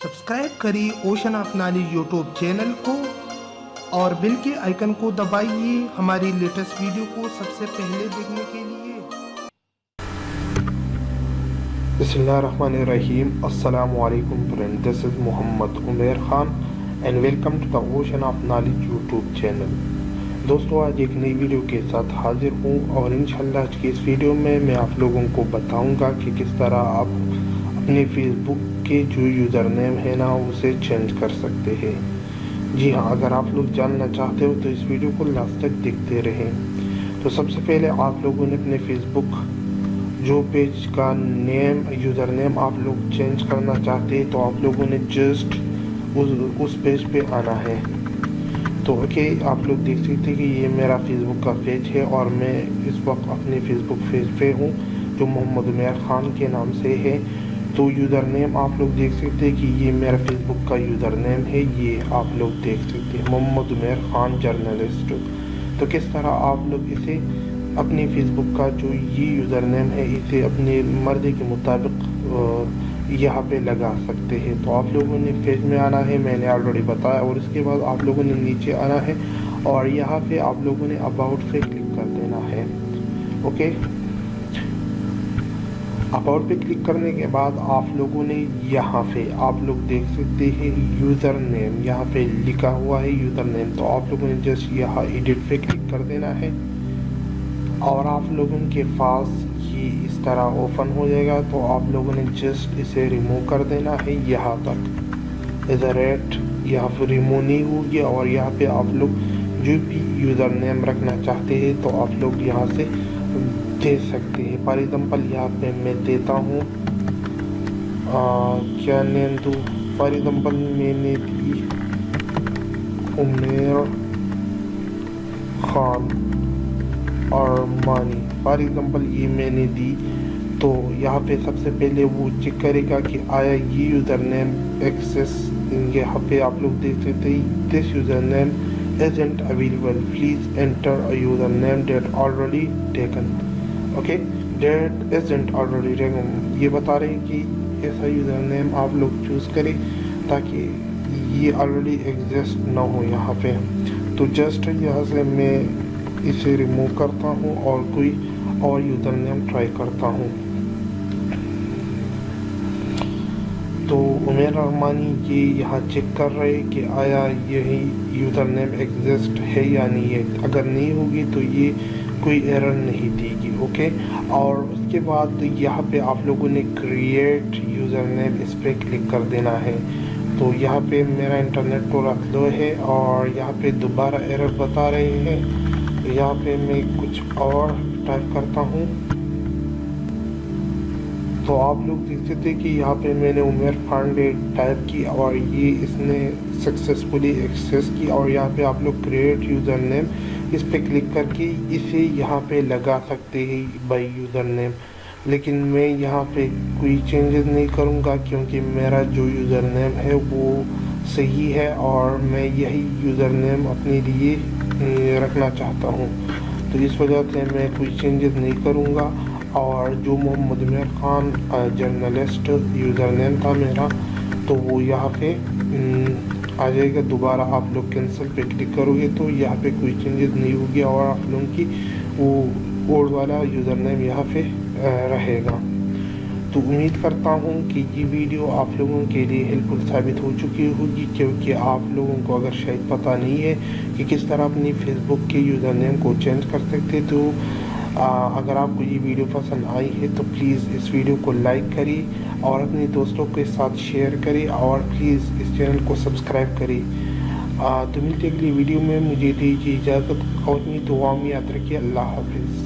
Subscribe करिए ocean of knowledge YouTube channel को और बेल के आइकन को दबाइए हमारी लेटेस्ट वीडियो को सबसे पहले देखने के लिए। Bismillahirrahmanirrahim. Assalamu alaikum friend. This is Muhammad Umair Khan and welcome to the Ocean of Knowledge YouTube channel. दोस्तों आज एक नई वीडियो के साथ हाजिर हूँ और इंशाल्लाह आज की इस वीडियो में मैं आप लोगों को बताऊंगा कि किस तरह आप अपने फेसबुक के जो यूज़र नेम है ना उसे चेंज कर सकते हैं। जी हाँ, अगर आप लोग जानना चाहते हो तो इस वीडियो को लास्ट तक देखते रहें। तो सबसे पहले आप लोगों ने अपने फेसबुक जो पेज का नेम यूज़र नेम आप लोग चेंज करना चाहते हैं तो आप लोगों ने जस्ट उस पेज पे आना है। तो ओके, आप लोग देख सकते हैं कि ये मेरा फेसबुक का पेज है और मैं इस वक्त अपने फेसबुक पेज पे हूँ जो मोहम्मद उमैर ख़ान के नाम से है। तो यूज़र नेम आप लोग देख सकते हैं कि ये मेरा फेसबुक का यूज़र नेम है, ये आप लोग देख सकते हैं मोहम्मद उमैर ख़ान जर्नलिस्ट। तो किस तरह आप लोग इसे अपने फेसबुक का जो ये यूज़र नेम है इसे अपने मर्ज़ी के मुताबिक यहाँ पे लगा सकते हैं। तो आप लोगों ने पेज में आना है, मैंने ऑलरेडी बताया, और इसके बाद आप लोगों ने नीचे आना है और यहाँ पे आप लोगों ने अबाउट पे क्लिक कर देना है। ओके, अबाउट पे क्लिक करने के बाद आप लोगों ने यहाँ पे आप लोग देख सकते हैं यूज़र नेम, यहाँ पे लिखा हुआ है यूज़र नेम। तो आप लोगों ने जस्ट यहाँ एडिट पे क्लिक कर देना है और आप लोगों के पास ये इस तरह ओपन हो जाएगा। तो आप लोगों ने जस्ट इसे रिमूव कर देना है यहाँ तक, इधर एट यहाँ पे रिमूव नहीं होगी। और यहाँ पे आप लोग जो भी यूज़र नेम रखना चाहते हैं तो आप लोग यहाँ से दे सकते हैं। फॉर एग्जांपल यहाँ पे मैं देता हूँ क्या नेम दूँ। फॉर एग्जांपल मैंने दी उमैर ख़ान और मानी, फॉर एग्जांपल ये मैंने दी। तो यहाँ पे सबसे पहले वो चेक करेगा कि आया ये यूज़र नेम एक्सेस। यहाँ पे आप लोग देख सकते हैं this user name isn't available, please enter a user name that already taken। Okay, that isn't already taken ये बता रहे हैं कि ऐसा यूज़र नेम आप लोग चूज़ करें ताकि ये ऑलरेडी एग्जिस्ट ना हो यहाँ पे। तो जस्ट यहाँ से मैं इसे रिमूव करता हूँ और कोई और यूज़र नेम ट्राई करता हूँ। तो उमैर रहमानी ये यहाँ चेक कर रहे हैं कि आया यही यूज़र नेम एग्जिस्ट है या नहीं है। अगर नहीं होगी तो ये कोई एरर नहीं देगी। ओके, और उसके बाद यहाँ पे आप लोगों ने क्रिएट यूज़र नेम इस पर क्लिक कर देना है। तो यहाँ पे मेरा इंटरनेट थोड़ा स्लो है और यहाँ पे दोबारा एरर बता रहे हैं। यहाँ पे मैं कुछ और टाइप करता हूँ तो आप लोग देख सकते हैं कि यहाँ पे मैंने उमैर ख़ान टाइप की और ये इसने सक्सेसफुली एक्सेस की। और यहाँ पे आप लोग क्रिएट यूज़र नेम इस पे क्लिक करके इसे यहाँ पे लगा सकते हैं बाय यूज़र नेम। लेकिन मैं यहाँ पे कोई चेंजेस नहीं करूँगा क्योंकि मेरा जो यूज़र नेम है वो सही है और मैं यही यूज़र नेम अपने लिए रखना चाहता हूँ। तो इस वजह से मैं कोई चेंजेस नहीं करूँगा। और जो Mohammad Umair Khan journalist user name था मेरा तो वो यहाँ पे आ जाएगा। दोबारा आप लोग कैंसिल पे क्लिक करोगे तो यहाँ पे कोई चेंजेस नहीं होगी और आप लोगों की वो ओल्ड वाला यूज़र नेम यहाँ पे रहेगा। तो उम्मीद करता हूँ कि ये वीडियो आप लोगों के लिए हेल्पफुल साबित हो चुकी होगी क्योंकि आप लोगों को अगर शायद पता नहीं है कि किस तरह अपनी फेसबुक के यूज़र नेम को चेंज कर सकते। तो अगर आपको ये वीडियो पसंद आई है तो प्लीज़ इस वीडियो को लाइक करिए और अपने दोस्तों के साथ शेयर करिए और प्लीज़ इस चैनल को सब्सक्राइब करिए। तो मिलते अगली वीडियो में, मुझे दीजिए इजाज़त और अपनी दुआ में याद रखिए। अल्लाह हाफिज़।